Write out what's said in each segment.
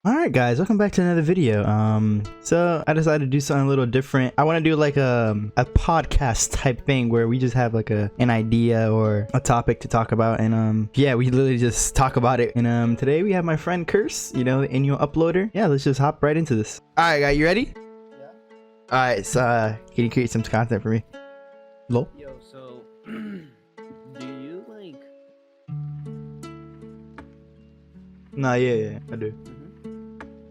Alright guys, welcome back to another video. So I decided to do something a little different. I want to do like a podcast type thing where we just have like an idea or a topic to talk about, and yeah, we literally just talk about it. And today we have my friend Curse, you know, the annual uploader. Yeah, let's just hop right into this. Alright guys, you ready? Yeah. Alright, so can you create some content for me? Lol. Yo, so do you like? Nah, yeah, I do.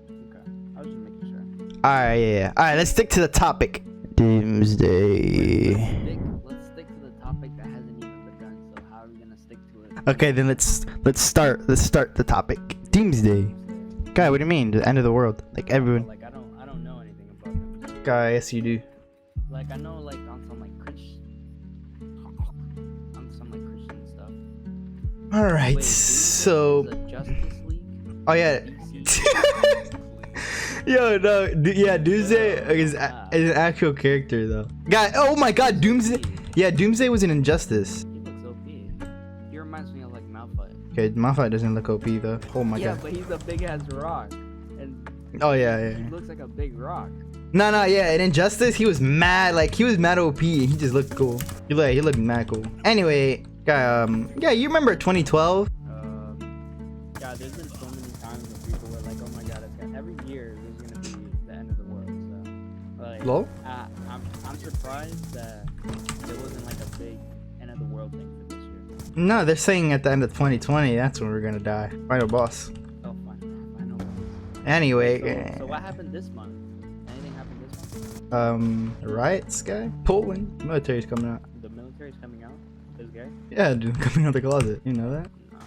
Okay, I was just making sure. Alright, yeah. Alright, let's stick to the topic. Doomsday. Let's stick to the topic that hasn't even begun. So how are we gonna stick to it? Okay, then let's start the topic. Doomsday. Guy, what do you mean? The end of the world? Like everyone. Like I don't know anything about them. Guy, yes you do. Like I know like on some Christian stuff. Alright, Wait, so Doomsday is a Justice League. oh yeah. DC? Yo, no, yeah, Doomsday is an actual character though. Guy, oh my god, Doomsday. Yeah, Doomsday was an Injustice. He looks OP. He reminds me of like Malphite. Okay, Malphite doesn't look OP though. Oh my Yeah, god. but he's a big ass rock, and Oh yeah. he looks like a big rock. No, yeah, in Injustice he was mad, like he was mad OP. He just looked cool. He looked mad cool. Anyway, guy, yeah, you remember 2012? God, there's been so many times where people were like, "Oh my God, every year there's gonna be the end of the world." So, like, Lol. I'm surprised that there wasn't like a big end of the world thing for this year. No, they're saying at the end of 2020, that's when we're gonna die. Final boss. Oh, fine, I know. Anyway, So what happened this month? Anything happened this month? riots, guy? Poland. Military's coming out. The military's coming out. This guy? Yeah, dude, coming out the closet. You know that? Nah.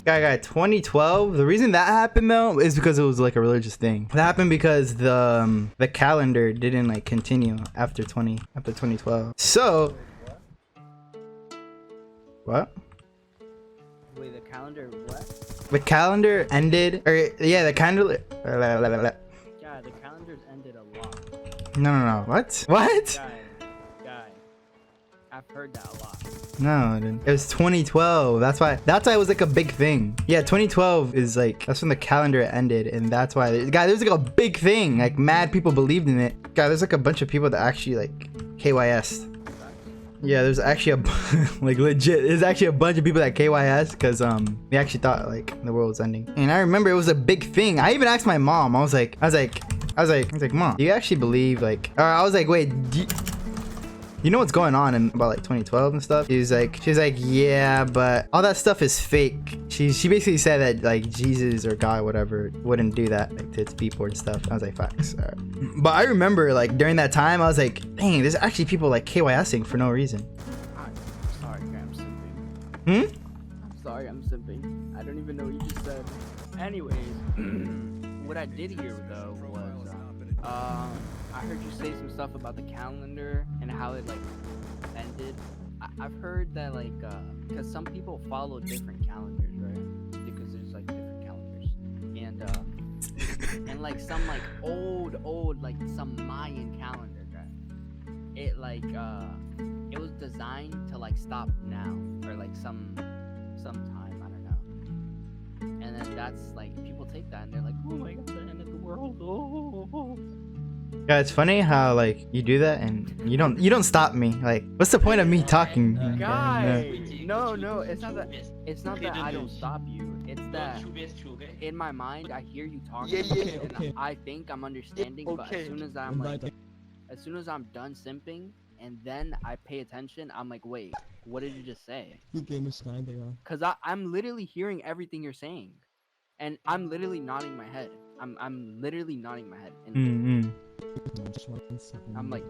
Guy, 2012. The reason that happened though is because it was like a religious thing. It happened because the calendar didn't like continue after 2012. So what? Wait, the calendar what? The calendar ended, or yeah, the calendar. Yeah, the calendar's ended a lot. No. What? What? Guy. I've heard that a lot. No, dude. It was 2012. That's why it was like a big thing. Yeah, 2012 is like, that's when the calendar ended, and that's why guy, there's like a big thing. Like mad people believed in it. Guy, there's like a bunch of people that actually like KYS. Yeah, there's actually like legit. There's actually a bunch of people that KYS because they actually thought like the world was ending. And I remember it was a big thing. I even asked my mom. I was like, Mom, do you actually believe like? Or I was like, wait, you know what's going on about like 2012 and stuff? She's like, yeah, but all that stuff is fake. She basically said that like Jesus or God, whatever, wouldn't do that like to its people and stuff. I was like, facts. But I remember like during that time, I was like, dang, there's actually people like KYSing for no reason. I'm sorry, I'm simping. Hmm? I'm sorry, I'm simping. I don't even know what you just said. Anyways, what I did hear though was, I heard you say some stuff about the calendar and how it like ended. I've heard that like, because some people follow different calendars, right? Because there's like different calendars, and like some like old like some Mayan calendar, right? It like it was designed to like stop now or like some time, I don't know. And then that's like people take that and they're like, oh my god, the end of the world. Oh. Yeah, it's funny how like you do that and you don't stop me. Like, what's the point of me talking? Guy, no, it's not that I don't stop you. It's that in my mind I hear you talking and I think I'm understanding, but as soon as I'm done simping and then I pay attention, I'm like, wait, what did you just say? Cause I'm literally hearing everything you're saying, and I'm literally nodding my head. I'm literally nodding my head. And I'm like,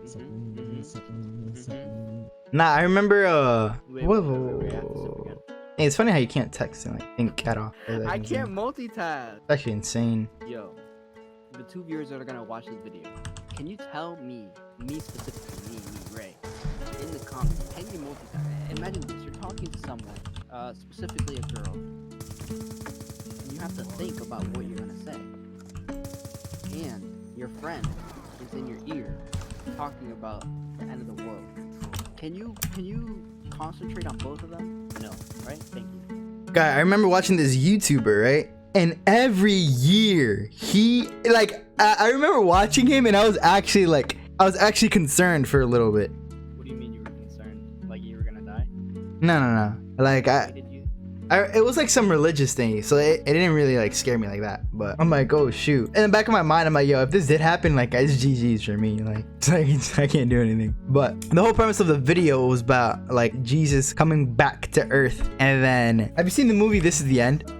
Nah, I remember Wait, whoa. we have to sip again. Hey, it's funny how you can't text and like think at all. Like, I can't multitask. It's actually insane. Yo, the two viewers that are gonna watch this video, can you tell me specifically, me, Ray, in the comments, can you multitask? Imagine this, you're talking to someone, specifically a girl, and you have to think about what you're gonna say. And your friend is in your ear talking about the end of the world. Can you concentrate on both of them? No, right? Thank you. Guy, I remember watching this YouTuber, right? And every year he like I remember watching him and I was actually concerned for a little bit. What do you mean you were concerned? Like you were gonna die? No. Like Did you? it was like some religious thing, so it didn't really like scare me like that. But I'm like, oh shoot. In the back of my mind, I'm like, yo, if this did happen, like it's GG's for me. Like, it's like I can't do anything. But the whole premise of the video was about like Jesus coming back to Earth, and then have you seen the movie This Is the End?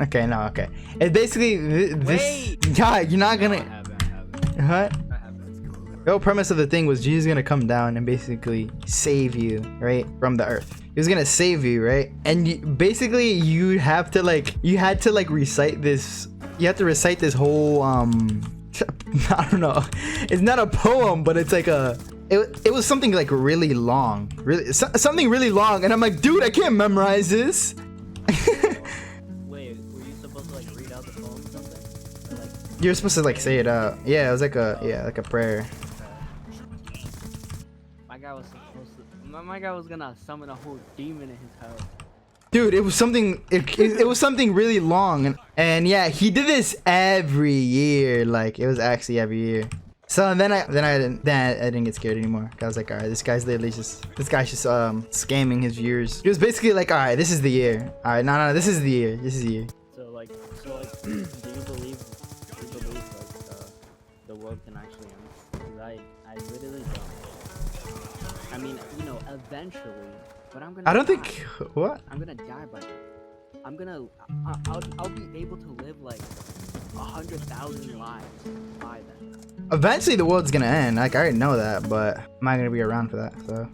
Okay, no, okay. It's basically this. Yeah, you're not gonna. I haven't. What? The whole premise of the thing was Jesus gonna come down and basically save you, right, from the earth. He was gonna save you, right? And basically you had to recite this. You have to recite this whole I don't know. It's not a poem, but it's like it was something like really long, something really long. And I'm like, dude, I can't memorize this. Wait, were you supposed to like read out the poem or something? Or, like, You're supposed to like say it out. Yeah, it was like a prayer. My guy was gonna summon a whole demon in his house. Dude, it was something. It was something really long, and yeah, he did this every year. Like it was actually every year. So then I didn't get scared anymore. I was like, all right, this guy's just scamming his viewers. It was basically like, all right, this is the year. All right, no, this is the year. This is the year. So like, do you believe like the world can actually end? 'Cause I literally don't. I mean, you know, eventually, but I'm gonna. I don't die. think what. I'm gonna die by then. I'm gonna. I'll be able to live like 100,000 lives by then. Eventually, the world's gonna end. Like I already know that, but I'm not gonna be around for that. So,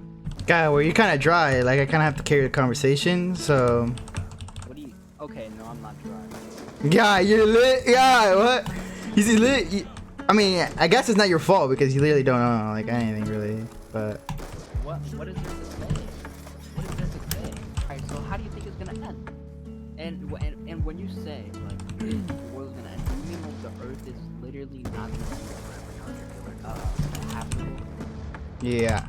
guy, well, you're kind of dry. Like I kind of have to carry the conversation. So. What do you? Okay, no, I'm not dry. Yeah, you're lit. Yeah, what? He's lit. I mean, I guess it's not your fault because you literally don't know like anything really. But. What is there to say? What is there to say? Alright, so how do you think it's gonna end? And when you say like the world's gonna end, do you mean like the earth is literally not gonna be habitable? Yeah.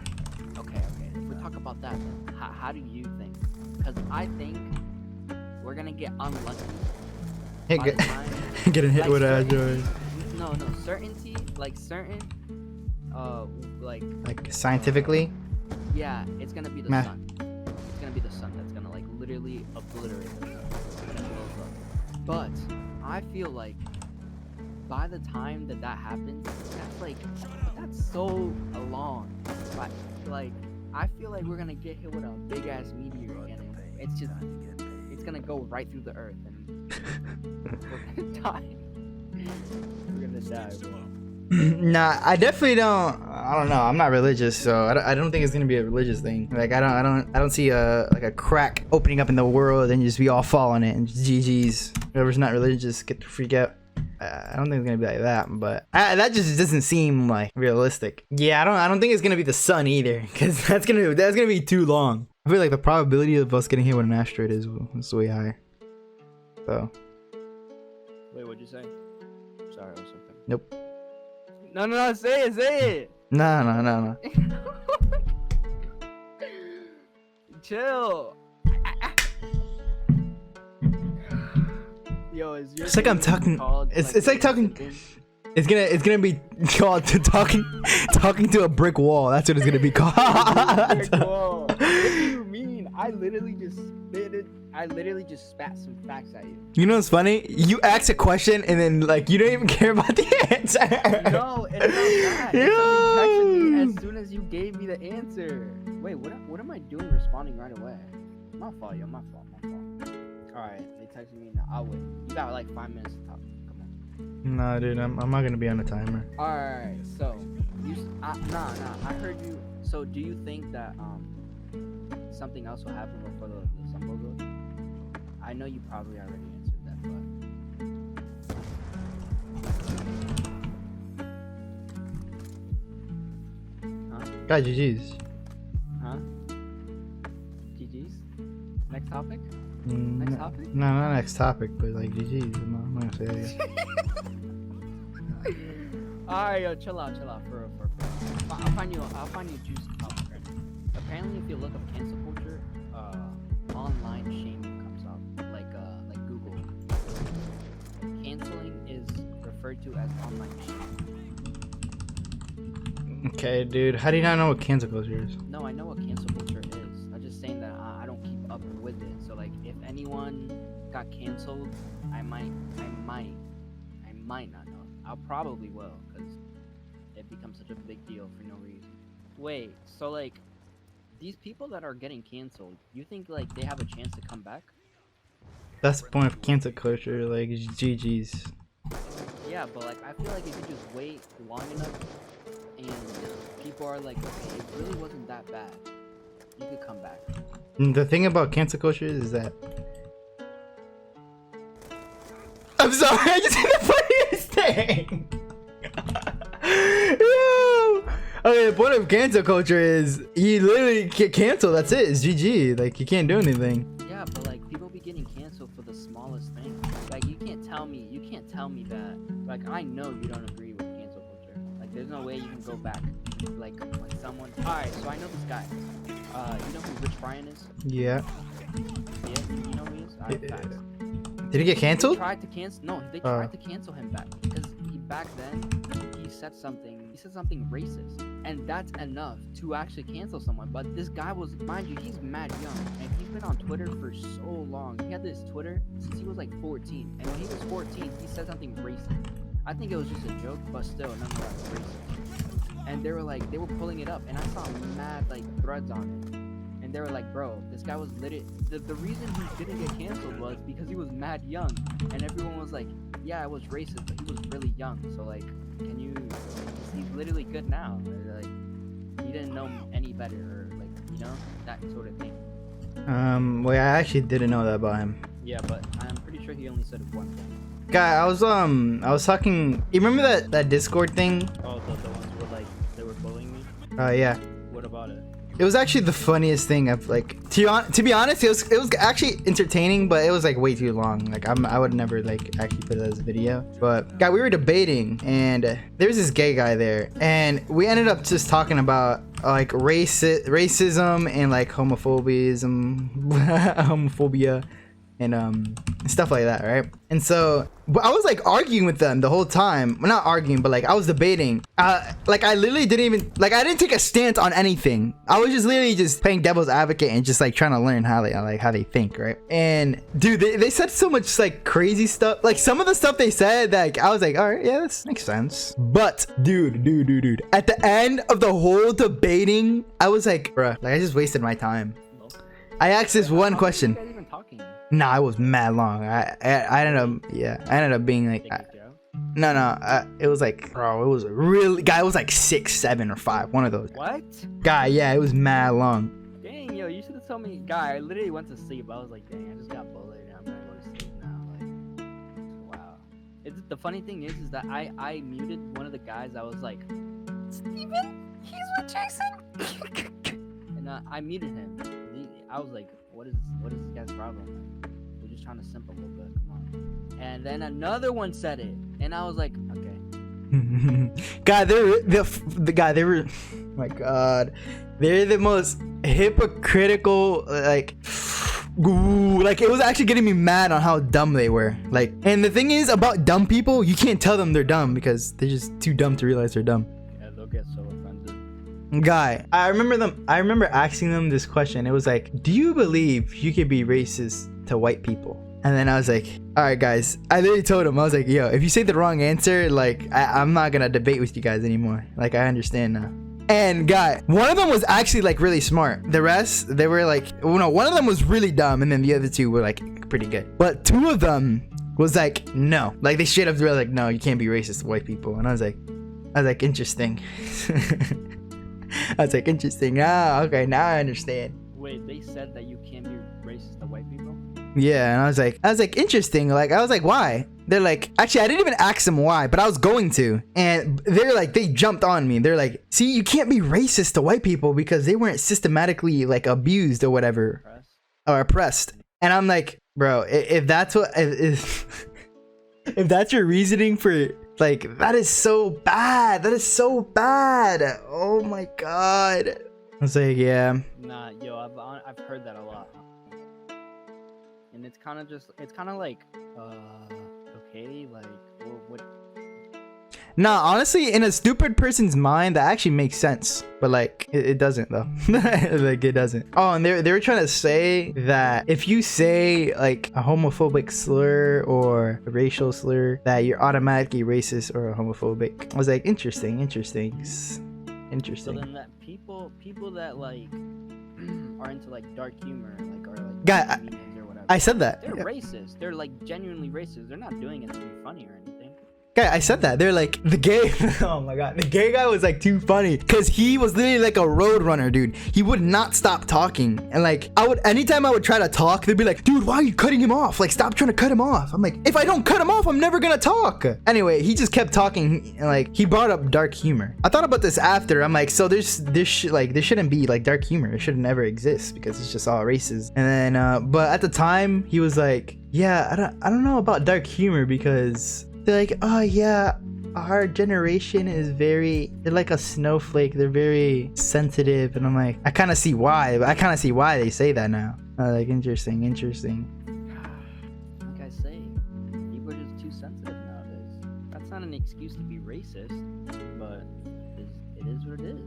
Okay. If we talk about that, then how do you think? Because I think we're gonna get unlucky. By the time, Getting hit like with certainty, no, certainty, like certain, like scientifically. Yeah, it's gonna be the sun. It's gonna be the sun that's gonna like literally obliterate us when it blows up. But I feel like by the time that happens, that's so long. Like I feel like we're gonna get hit with a big ass meteor and it's gonna go right through the earth and we're gonna die. We're gonna die, bro. Nah, I definitely don't. I don't know. I'm not religious, so I don't think it's gonna be a religious thing. Like I don't see a crack opening up in the world and just be all falling it and just GG's. Whoever's not religious get to freak out. I don't think it's gonna be like that, but that just doesn't seem like realistic. Yeah, I don't think it's gonna be the sun either, because that's gonna be too long. I feel like the probability of us getting hit with an asteroid is way high. So. Wait, what'd you say? Sorry, I was something. Nope. No, say it. No. Chill. Yo, it's like I'm talking. It's like talking. It's gonna be called talking to a brick wall. That's what it's gonna be called. Brick wall. What do you mean? I literally just spat some facts at you. You know what's funny? You ask a question and then like you don't even care about the answer. No, it's not that. Somebody texted me as soon as you gave me the answer. Wait, what am I doing responding right away? My fault. Alright, they texted me now. I'll wait. You got like 5 minutes to talk. Come on. Nah, dude, I'm not gonna be on a timer. Alright, so nah. I heard you. So do you think that something else will happen before the sun blows up? I know you probably already answered that, but huh? God, GG's. Huh? GG's? Next topic? Next topic? No, not next topic, but like GG's. I'm not gonna say that. Alright, yo, chill out. For I'll find you a juicy topic. Right? Apparently, if you look up cancel culture, online shaming comes up. Like to as online shit. Okay, dude. How do you not know what cancel culture is? No, I know what cancel culture is. I'm just saying that I don't keep up with it. So like, if anyone got canceled, I might not know. I'll probably will, because it becomes such a big deal for no reason. Wait, so like, these people that are getting canceled, you think like they have a chance to come back? That's the point of cancel culture, like GG's. Yeah, but like I feel like if you just wait long enough and people are like, okay, it really wasn't that bad, you could come back. The thing about cancel culture is that I'm sorry, I just said the funniest thing. Yo. Okay, the point of cancel culture is you literally get canceled. That's it. It's GG. Like you can't do anything. Yeah, but like people be getting canceled for the smallest thing. Like you can't tell me that. Like I know you don't agree with cancel culture. Like there's no way you can go back. Like someone. All right, so I know this guy. You know who Rich Brian is? Yeah. Yeah, you know who he is? Alright, facts. Did he get canceled? They tried to cancel. No, they tried to cancel him back because back then he said something racist, and that's enough to actually cancel someone. But this guy was, mind you, he's mad young, and he's been on Twitter for so long. He had this Twitter since he was like 14, and when he was 14, he said something racist. I think it was just a joke, but still, nonetheless, racist. And they were pulling it up, and I saw mad like threads on it. And they were like, bro, this guy was the reason he didn't get canceled was because he was mad young. And everyone was like, yeah, it was racist, but he was really young. So like, he's literally good now. Like, he didn't know any better, or like, you know, that sort of thing. Well, I actually didn't know that about him. Yeah, but I'm pretty sure he only said one thing. Guy, I was talking. You remember that Discord thing? Oh, the ones where like they were bullying me? Yeah. What about it? It was actually the funniest thing I've like. To be honest, it was actually entertaining, but it was like way too long. Like I would never like actually put it as a video. But guy, we were debating, and there was this gay guy there, and we ended up just talking about like racism and like homophobia, and stuff like that, right? And so I was like arguing with them the whole time. Well, not arguing, but like I was debating. Like I literally didn't even I didn't take a stance on anything. I was just literally just playing devil's advocate and just like trying to learn how they think, right? And dude, they said so much like crazy stuff. Like some of the stuff they said, like I was like, all right, yeah, this makes sense. But dude, at the end of the whole debating, I was like, bruh, like I just wasted my time. I asked this one question. Nah, I was mad long. I ended up being like, it was like, bro, it was really, guy, it was like 6, 7, or 5, one of those. What? Guy, yeah, it was mad long. Dang, yo, you should have told me, guy, I literally went to sleep. I was like, dang, I just got bullied, and I'm gonna go to sleep now. Like, wow. The funny thing is that I muted one of the guys. I was like, Steven, he's with Jason. And I muted him. I was like, what is this guy's problem? We're just trying to simp a little bit. Come on. And then another one said it, and I was like, okay. God, they were. Oh my God, they're the most hypocritical. Like it was actually getting me mad on how dumb they were. Like, and the thing is about dumb people, you can't tell them they're dumb because they're just too dumb to realize they're dumb. Yeah, they'll get so offended. Guy, I remember asking them this question. It was like, do you believe you could be racist to white people? And then I was like, all right, guys. I literally told him, I was like, yo, if you say the wrong answer, like, I'm not gonna debate with you guys anymore. Like, I understand now. And guy, one of them was actually like really smart. The rest, they were like, well, no, one of them was really dumb, and then the other two were like pretty good. But two of them was like, no, like they straight up were like, no, you can't be racist to white people. And I was like, interesting. I was like, interesting. Ah, okay, now I understand. Wait, they said that you can't be racist to white people? Yeah, and I was like, interesting. Like, I was like, why? They're like, actually, I didn't even ask them why, but I was going to. And they're like, they jumped on me. They're like, see, you can't be racist to white people because they weren't systematically like abused or whatever. Or oppressed. And I'm like, bro, if that's what, if that's your reasoning for, like, that is so bad. That is so bad. Oh my God. I was like, yeah. Nah, yo, I've heard that a lot. And it's kind of like, okay, like, what Nah, honestly, in a stupid person's mind, that actually makes sense. But like, it doesn't though. Like, it doesn't. Oh, and they were trying to say that if you say like a homophobic slur or a racial slur, that you're automatically racist or homophobic. I was like, interesting. So then that people that like are into like dark humor, like or like Guy, memes or whatever, I said that. they're racist. They're like genuinely racist. They're not doing it to be funny or anything. Guy, I said that. They're like, the gay, oh my god, the gay guy was like too funny because he was literally like a road runner, dude. He would not stop talking. And like, anytime I would try to talk, they'd be like, dude, why are you cutting him off? Like, stop trying to cut him off. I'm like, if I don't cut him off, I'm never gonna talk. Anyway, he just kept talking. And like, he brought up dark humor. I thought about this after. I'm like, so there shouldn't be like dark humor. It should never exist because it's just all races. And then, but at the time, he was like, yeah, I don't know about dark humor because they're like, oh yeah, our generation is they're like a snowflake. They're very sensitive. And I'm like, I kind of see why they say that now. Like, interesting. Like I say, people are just too sensitive nowadays. That's not an excuse to be racist, but it is what it is.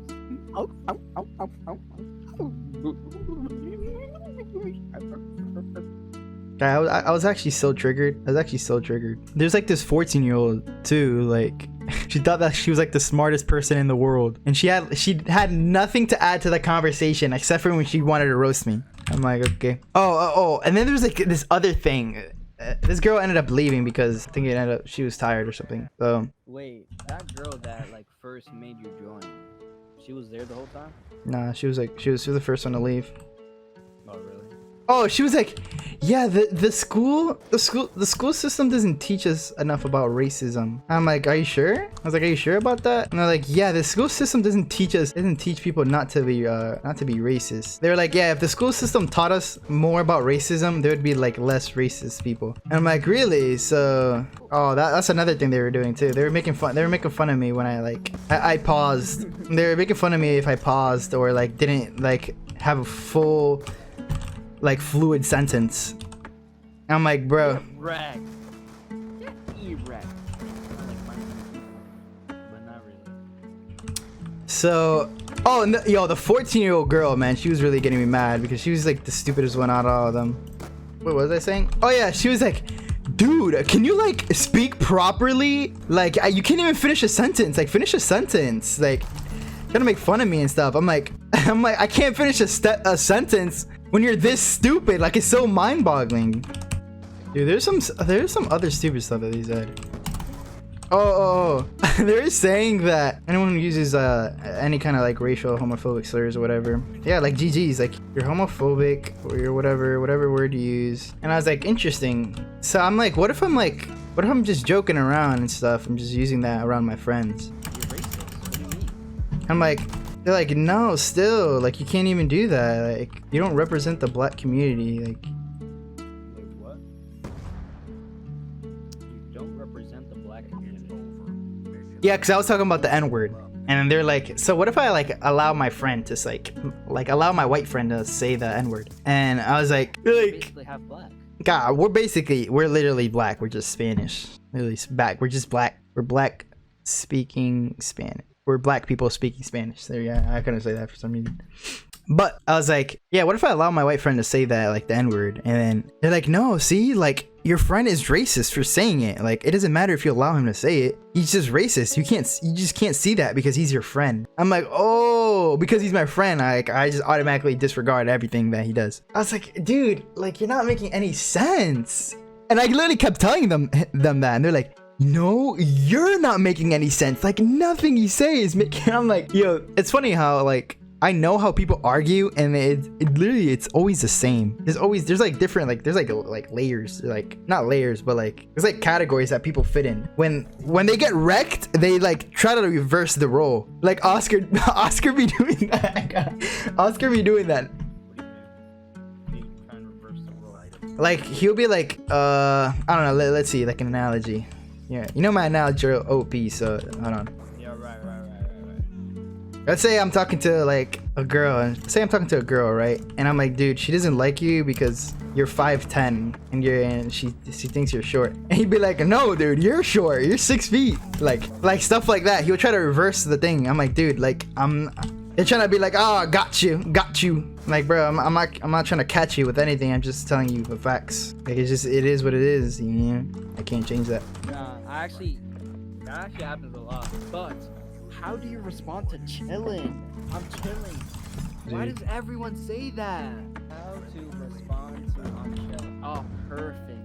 I was actually so triggered. There's like this 14-year-old too, like she thought that she was like the smartest person in the world, and she had nothing to add to the conversation except for when she wanted to roast me. I'm like, okay. Oh, and then there's like this other thing. This girl ended up leaving because I think she was tired or something. So wait, that girl that like first made you join, she was there the whole time? Nah, she was the first one to leave. Oh really? Oh, she was like, yeah, the school system doesn't teach us enough about racism. I'm like, are you sure? I was like, are you sure about that? And they're like, yeah, the school system doesn't teach people not to be racist. They're like, yeah, if the school system taught us more about racism, there would be like less racist people. And I'm like, really? So, oh, that's another thing they were doing too. They were making fun of me when I paused. They were making fun of me if I paused or like didn't like have a full like fluid sentence. I'm like, bro. Erect. Erect. But not really. So, oh, and the 14-year-old girl, man, she was really getting me mad because she was like the stupidest one out of all of them. What was I saying? Oh yeah, she was like, dude, can you like speak properly? Like, you can't even finish a sentence. Like, finish a sentence. Like, trying to make fun of me and stuff. I'm like, I can't finish a sentence when you're this stupid. Like, it's so mind-boggling. Dude, there's some other stupid stuff that he said. Oh. They're saying that anyone who uses any kind of like racial homophobic slurs or whatever, yeah, like GG's, like you're homophobic or you're whatever word you use. And I was like, interesting. So I'm like, what if I'm just joking around and stuff? I'm just using that around my friends. You're racist. What do you mean? I'm like, they're like, no, still, like you can't even do that. Like, you don't represent the black community. Like, wait, what? You don't represent the black community. yeah, because I was talking about the N-word. And they're like, so what if I like allow my friend to like allow my white friend to say the N-word? And I was like, Basically half black. God, we're literally black. We're just Spanish. Literally back. We're just black. We're black speaking Spanish. We're black people speaking Spanish. There, yeah, I couldn't say that for some reason. But I was like, yeah, what if I allow my white friend to say that, like the N-word? And then they're like, no, see, like your friend is racist for saying it. Like, it doesn't matter if you allow him to say it. He's just racist. You just can't see that because he's your friend. I'm like, oh, because he's my friend, I just automatically disregard everything that he does. I was like, dude, like you're not making any sense. And I literally kept telling them that, and they're like, no, you're not making any sense. Like nothing you say is making. I'm like, yo, it's funny how like I know how people argue, and it literally it's always the same. There's like different like layers, like not layers, but like there's like categories that people fit in. When they get wrecked, they like try to reverse the role. Like Oscar be doing that. Oscar be doing that. Like he'll be like, I don't know. Let's see, like an analogy. Yeah, you know my analogy are OP, so hold on. Yeah, right. Let's say I'm talking to like a girl. Say I'm talking to a girl, right? And I'm like, dude, she doesn't like you because you're 5'10" and she thinks you're short. And he'd be like, no, dude, you're short. You're 6 feet. Like stuff like that. He would try to reverse the thing. I'm like, dude, like they're trying to be like, oh, got you. Like, bro, I'm not trying to catch you with anything. I'm just telling you the facts. Like, it is what it is. You know, I can't change that. Nah, that actually happens a lot. But how do you respond to chilling? I'm chilling. Why does everyone say that? How to respond to I'm chilling? Oh, perfect.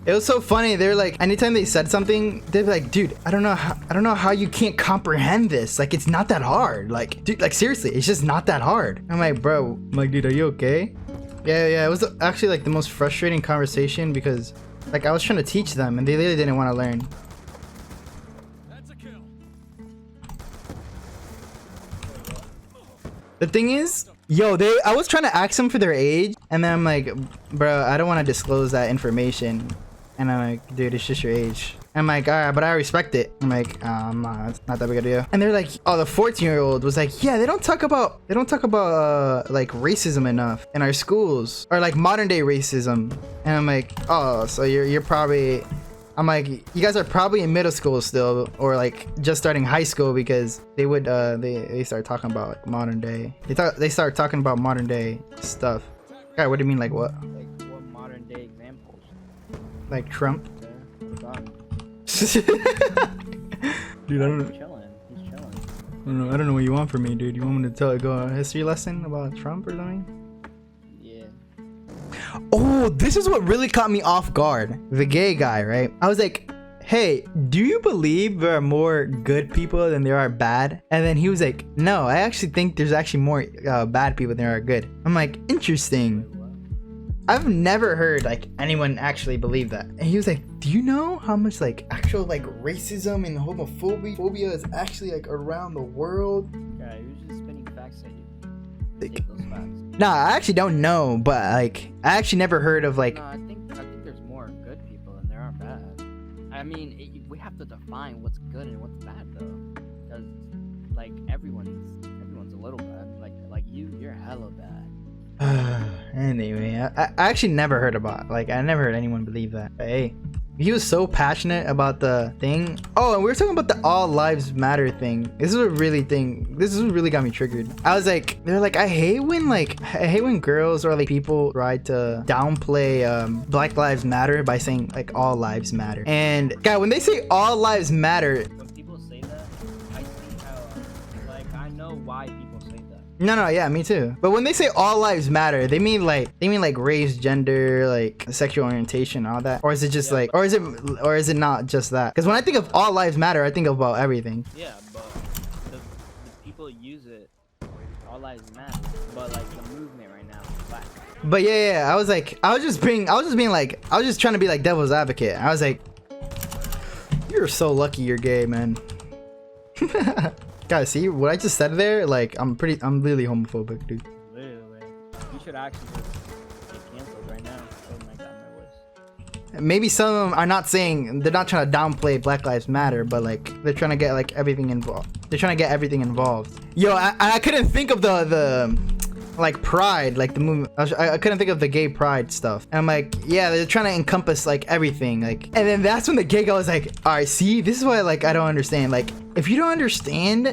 It was so funny. They're like, anytime they said something, they're like, dude, I don't know how you can't comprehend this. Like, it's not that hard. Like, dude, like seriously, it's just not that hard. I'm like, bro, I'm like, dude, are you okay? Yeah. It was actually like the most frustrating conversation because like I was trying to teach them and they literally didn't want to learn. That's a kill. The thing is, yo, I was trying to ask them for their age and then I'm like, bro, I don't want to disclose that information. And I'm like, dude, it's just your age. I'm like, all right, but I respect it. I'm like, nah, it's not that big a deal. And they're like, oh, the 14-year-old was like, yeah, they don't talk about like racism enough in our schools or like modern day racism. And I'm like, oh, so you're probably, I'm like, you guys are probably in middle school still or like just starting high school because they would, they start talking about like modern day. They start talking about modern day stuff. God, what do you mean? Like what? Like what modern day examples? Like Trump? Dude, I don't know. He's chilling. I don't know what you want from me, dude. You want me to go a history lesson about Trump or something? Yeah. Oh, this is what really caught me off guard. The gay guy, right? I was like, hey, do you believe there are more good people than there are bad? And then he was like, no, I actually think there's actually more bad people than there are good. I'm like, interesting. I've never heard like anyone actually believe that. And he was like, do you know how much like actual like racism and homophobia is actually like around the world? Yeah, he was just spinning facts at you. Like, Take those facts. nah, I actually don't know, but like I actually never heard of like No, I think there's more good people than there are bad. I mean, we have to define what's good and what's bad though, because like everyone's a little bad. Like you're hella bad. Anyway, I actually never heard about like I never heard anyone believe that. But hey, he was so passionate about the thing. Oh, and we were talking about the all lives matter thing. This is what really got me triggered. I was like, they're like, I hate when girls or like people try to downplay Black Lives Matter by saying like all lives matter. And guy, when they say all lives matter, When people say that, I see how like I know why people say that. no, yeah, me too. But when they say all lives matter, they mean like race, gender, like sexual orientation, all that, or is it just like, or is it not just that? Because when I think of all lives matter, I think about everything. Yeah, but the people use it. All lives matter, but like the movement right now is black. But yeah, I was just trying to be like devil's advocate. I was like, you're so lucky you're gay, man. Guys, see what I just said there? Like, I'm really homophobic, dude. Literally, you should actually just get canceled right now. Oh my god, my voice. Maybe some of them are not saying, they're not trying to downplay Black Lives Matter, but like they're trying to get like everything involved. They're trying to get everything involved. Yo, I couldn't think of the like pride, like the movement. I couldn't think of the gay pride stuff. And I'm like, yeah, they're trying to encompass like everything. Like, and then that's when the gay guy was like, all right, see, this is why like I don't understand. Like, if you don't understand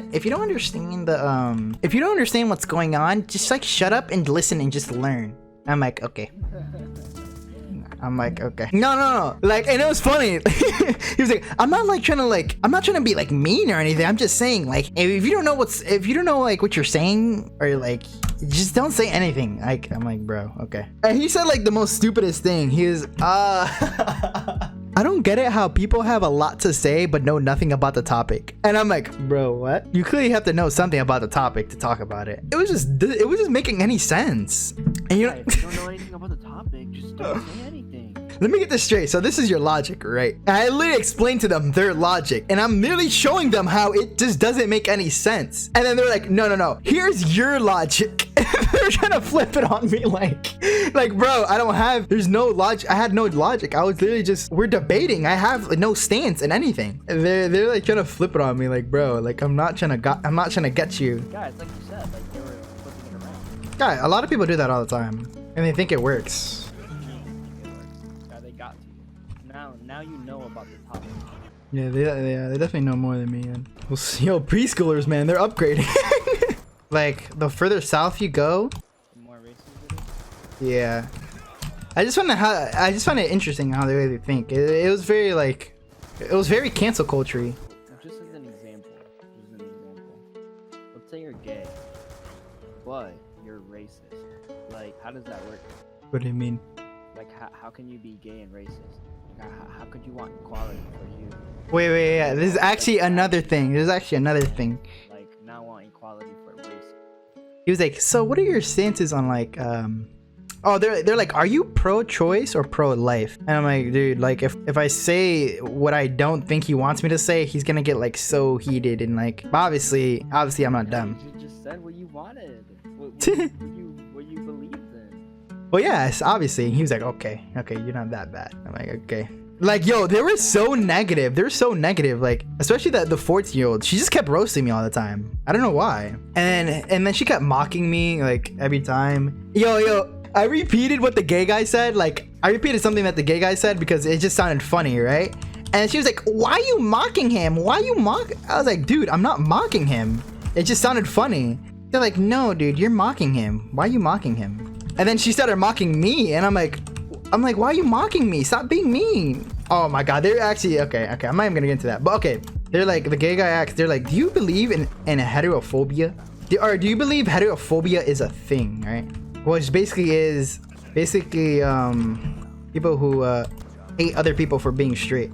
what's going on, just like shut up and listen and just learn. I'm like, okay. No. Like, and it was funny. He was like, I'm not trying to be like mean or anything. I'm just saying, like, if you don't know like what you're saying, or like, just don't say anything. Like, I'm like, bro, okay. And he said like the most stupidest thing. He was, I don't get it how people have a lot to say but know nothing about the topic. And I'm like, bro, what? You clearly have to know something about the topic to talk about it. It was just making any sense. And you know, if you don't know anything about the topic, just don't say anything. Let me get this straight. So this is your logic, right? And I literally explained to them their logic, and I'm literally showing them how it just doesn't make any sense. And then they're like, no, here's your logic. They're trying to flip it on me like, bro, there's no logic. I had no logic. I was literally we're debating. I have no stance in anything. They're like trying to flip it on me like, bro, like I'm not trying to get you. Guys, like you said, like they were flipping it around. Guy, a lot of people do that all the time, and they think it works. Yeah, they got to you. Now you know about the topic. Yeah, they definitely know more than me. And well, yo, preschoolers, man, they're upgrading. Like the further south you go, The more racist it is. yeah. I just find it interesting how they think. It was very like, it was very cancel culture. Just as an example, let's say you're gay, but you're racist. Like, how does that work? What do you mean? Like, how can you be gay and racist? Like, how could you want equality for you? Wait, yeah. This is actually another thing. Like, not want equality for race. He was like, so what are your stances on like, oh, they're like, are you pro-choice or pro-life? And I'm like, dude, like if I say what I don't think he wants me to say, he's gonna get like so heated and like, obviously I'm not dumb. You just said what you wanted. What you believed in. Well, yes, obviously. He was like, okay, you're not that bad. I'm like, okay. Like, yo, they were so negative. They're so negative. Like, especially the 14-year-old. She just kept roasting me all the time. I don't know why. And then she kept mocking me like every time. Yo, I repeated what the gay guy said. Like, I repeated something that the gay guy said because it just sounded funny, right? And she was like, why are you mocking him? I was like, dude, I'm not mocking him. It just sounded funny. They're like, no, dude, you're mocking him. Why are you mocking him? And then she started mocking me, and I'm like, why are you mocking me? Stop being mean. Oh my god, they're actually okay. I'm not even gonna get into that. But okay, they're like, the gay guy asks, they're like, do you believe in heterophobia? Or do you believe heterophobia is a thing, right? Which basically is people who hate other people for being straight.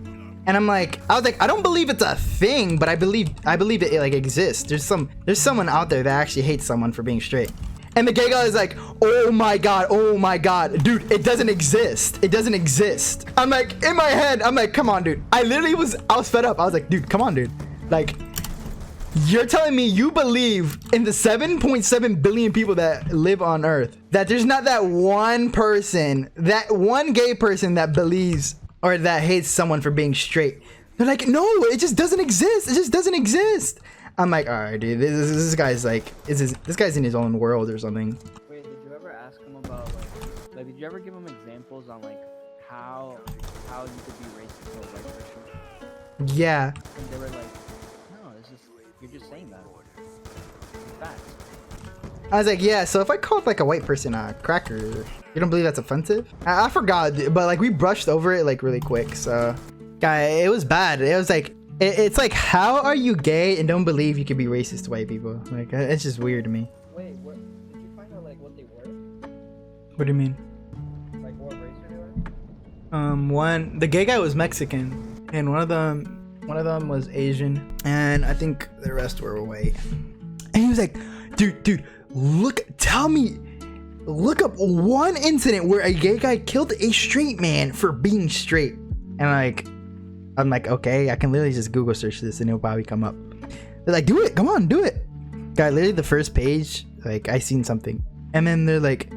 And I was like, I don't believe it's a thing, but I believe it like exists. There's someone out there that actually hates someone for being straight. And the gay guy is like, oh my god, dude, it doesn't exist. I'm like, in my head, I'm like, come on, dude. I was fed up. I was like, dude, come on, dude. Like, you're telling me you believe in the 7.7 billion people that live on Earth, that there's not that one person, that one gay person that believes or that hates someone for being straight. They're like, no, it just doesn't exist. I'm like, all right, dude, this guy's like, this guy's in his own world or something. Wait, did you ever ask him about like did you ever give him examples on like how you could be racist to a white person? Yeah. And they were like, no, you're just saying that. It's facts. I was like, yeah, so if I called like a white person a cracker, you don't believe that's offensive? I forgot, but like we brushed over it like really quick, so. Guy, it was bad. It was like, it's like, how are you gay and don't believe you can be racist to white people? Like, it's just weird to me. Wait, what? Did you find out like what they were? What do you mean? Like what race they were? The gay guy was Mexican, and one of them was Asian, and I think the rest were white. And he was like, dude, look up one incident where a gay guy killed a straight man for being straight. And I'm like, okay, I can literally just Google search this and it'll probably come up. They're like, do it, come on, do it. Guy, literally the first page, like I seen something. And then they're like,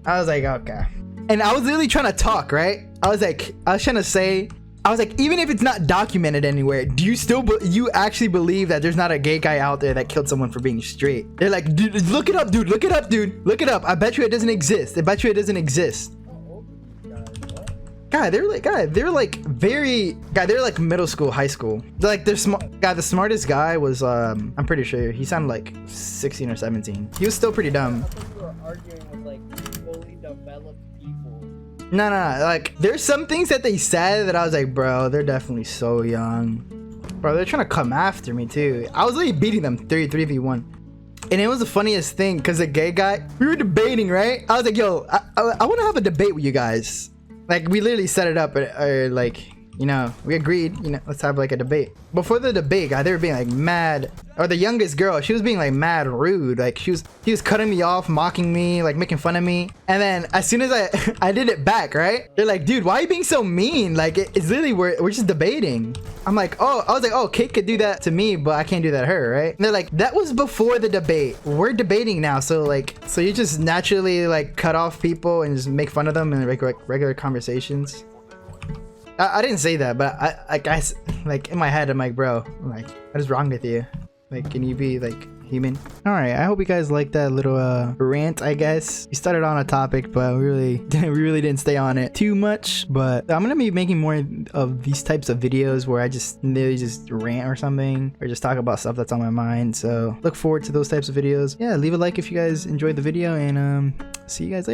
I was like, okay. And I was literally trying to talk, right? I was trying to say, even if it's not documented anywhere, do you actually believe that there's not a gay guy out there that killed someone for being straight? They're like, dude, look it up, dude. Look it up. I bet you it doesn't exist. God, they're like middle school, high school. Like they're smart. God, the smartest guy was I'm pretty sure he sounded like 16 or 17. He was still pretty dumb. I thought you were arguing with like fully developed people. No. Like there's some things that they said that I was like, bro, they're definitely so young. Bro, they're trying to come after me too. I was literally beating them 3v1. And it was the funniest thing because the gay guy, we were debating, right? I was like, yo, I want to have a debate with you guys. Like, we literally set it up, or like, you know, we agreed, you know, let's have like a debate. Before the debate, guy, they were being like mad, or the youngest girl, she was being like mad rude. Like he was cutting me off, mocking me, like making fun of me. And then as soon as I did it back, right? They're like, dude, why are you being so mean? Like it's literally, we're just debating. I'm like, oh, I was like, oh, Kate could do that to me, but I can't do that to her, right? And they're like, that was before the debate. We're debating now. So you just naturally like cut off people and just make fun of them in regular conversations. I didn't say that, but I like in my head, I'm like, bro, like, what is wrong with you? Like, can you be like human. All right, I hope you guys liked that little rant. I guess we started on a topic, but we really didn't stay on it too much. But I'm gonna be making more of these types of videos where I just literally just rant or something, or just talk about stuff that's on my mind. So look forward to those types of videos. Yeah, leave a like if you guys enjoyed the video, and see you guys later.